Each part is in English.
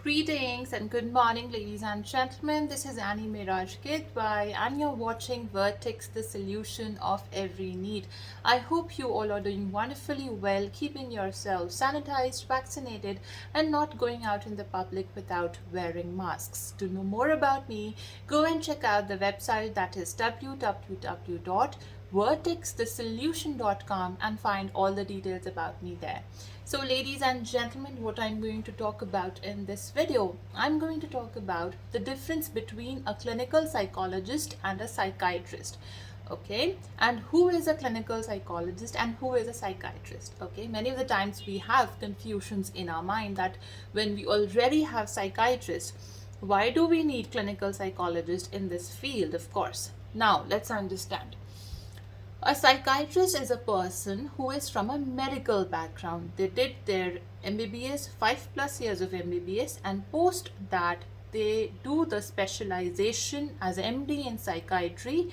Greetings and good morning, ladies and gentlemen. This is Meraj Kidwai, and you're watching Vertex, the solution of every need. I hope you all are doing wonderfully well, keeping yourselves sanitized, vaccinated, and not going out in the public without wearing masks. To know more about me, go and check out the website, that is www.vertexthesolution.com, and find all the details about me there. So ladies and gentlemen, what I'm going to talk about in this video, I'm going to talk about the difference between a clinical psychologist and a psychiatrist. Okay, and who is a clinical psychologist and who is a psychiatrist? Okay, many of the times we have confusions in our mind that when we already have psychiatrists, why do we need clinical psychologist in this field? Of course, now let's understand. A psychiatrist is a person who is from a medical background. They did their MBBS, 5+ years of MBBS, and post that they do the specialization as MD in psychiatry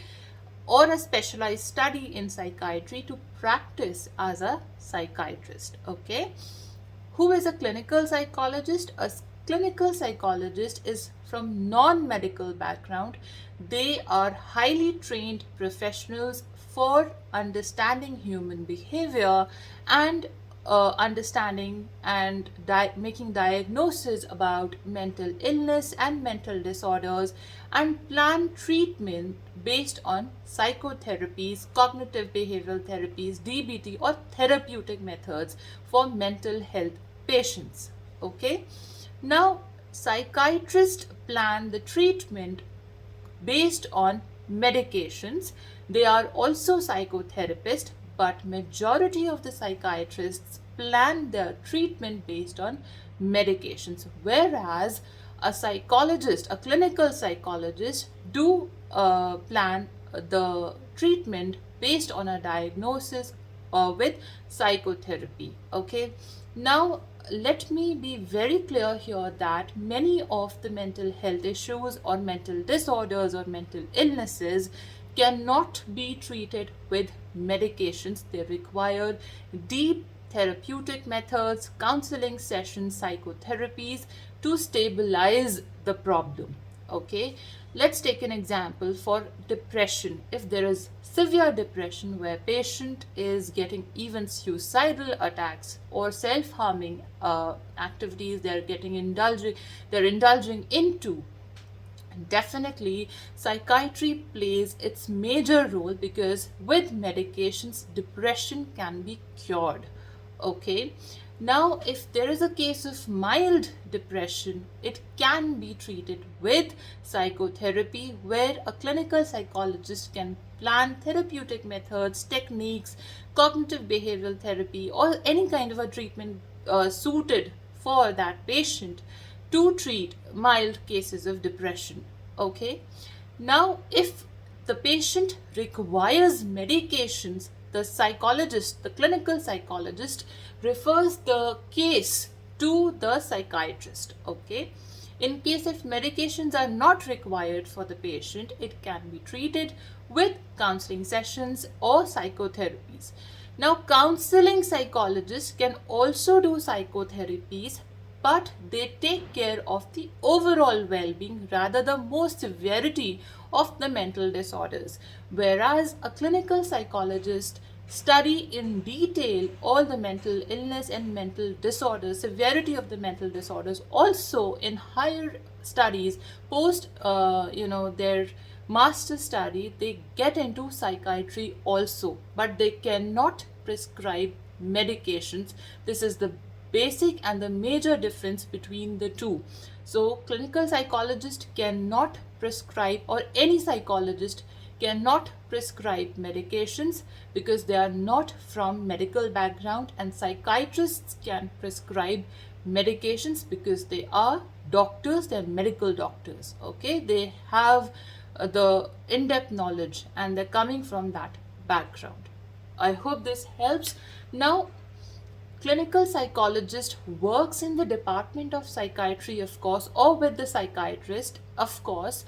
or a specialized study in psychiatry to practice as a psychiatrist. Okay. Who is a clinical psychologist? A clinical psychologist is from non-medical background. They are highly trained professionals for understanding human behavior and understanding and making diagnosis about mental illness and mental disorders, and plan treatment based on psychotherapies, cognitive behavioral therapies, DBT, or therapeutic methods for mental health patients. Okay, now psychiatrists plan the treatment based on medications. They are also psychotherapists, but majority of the psychiatrists plan their treatment based on medications, whereas a psychologist, a clinical psychologist, do plan the treatment based on a diagnosis with psychotherapy. Okay, now let me be very clear here that many of the mental health issues or mental disorders or mental illnesses cannot be treated with medications. They require deep therapeutic methods, counseling sessions, psychotherapies to stabilize the problem. Okay, let's take an example for depression. If there is severe depression where patient is getting even suicidal attacks or self-harming activities, they're indulging into, definitely psychiatry plays its major role, because with medications depression can be cured. Okay, now if there is a case of mild depression, it can be treated with psychotherapy, where a clinical psychologist can plan therapeutic methods, techniques, cognitive behavioral therapy, or any kind of a treatment suited for that patient to treat mild cases of depression. Okay, now if the patient requires medications, the psychologist, the clinical psychologist, refers the case to the psychiatrist. Okay, in case if medications are not required for the patient, it can be treated with counseling sessions or psychotherapies. Now, counseling psychologists can also do psychotherapies, but they take care of the overall well-being rather than more severity of the mental disorders, whereas a clinical psychologist study in detail all the mental illness and mental disorders, severity of the mental disorders. Also in higher studies, post their master study, they get into psychiatry also, but they cannot prescribe medications. This is the basic and the major difference between the two. So clinical psychologist cannot prescribe, or any psychologist cannot prescribe medications because they are not from medical background, and psychiatrists can prescribe medications because they are doctors, they're medical doctors. Okay, they have the in-depth knowledge and they're coming from that background. I hope this helps. Now, clinical psychologist works in the department of psychiatry, of course, or with the psychiatrist, of course,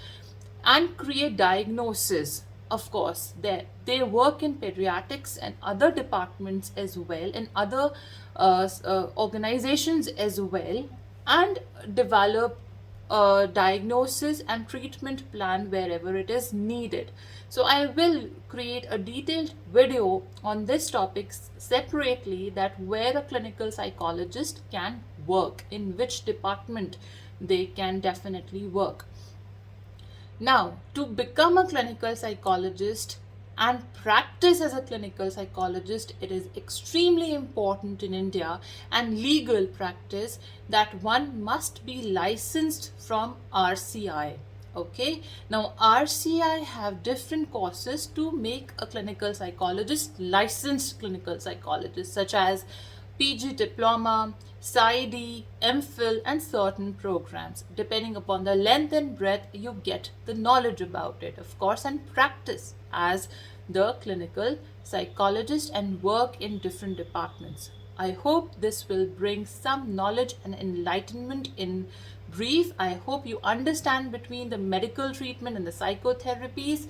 and create diagnosis. Of course, they work in pediatrics and other departments as well, and other organizations as well, and develop a diagnosis and treatment plan wherever it is needed. So I will create a detailed video on this topic separately, that where a clinical psychologist can work, in which department they can definitely work. Now, to become a clinical psychologist and practice as a clinical psychologist, it is extremely important in India and legal practice that one must be licensed from RCI. Okay, now RCI have different courses to make a clinical psychologist licensed clinical psychologist, such as PG diploma, PsyD, MPhil, and certain programs. Depending upon the length and breadth, you get the knowledge about it, of course, and practice as the clinical psychologist and work in different departments. I hope this will bring some knowledge and enlightenment. In brief, I hope you understand between the medical treatment and the psychotherapies.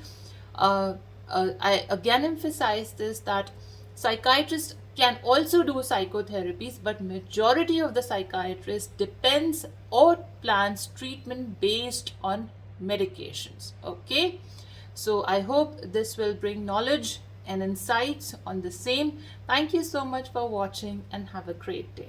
I again emphasize this, that psychiatrists can also do psychotherapies, but majority of the psychiatrists depends or plans treatment based on medications. Okay, so I hope this will bring knowledge and insights on the same. Thank you so much for watching and have a great day.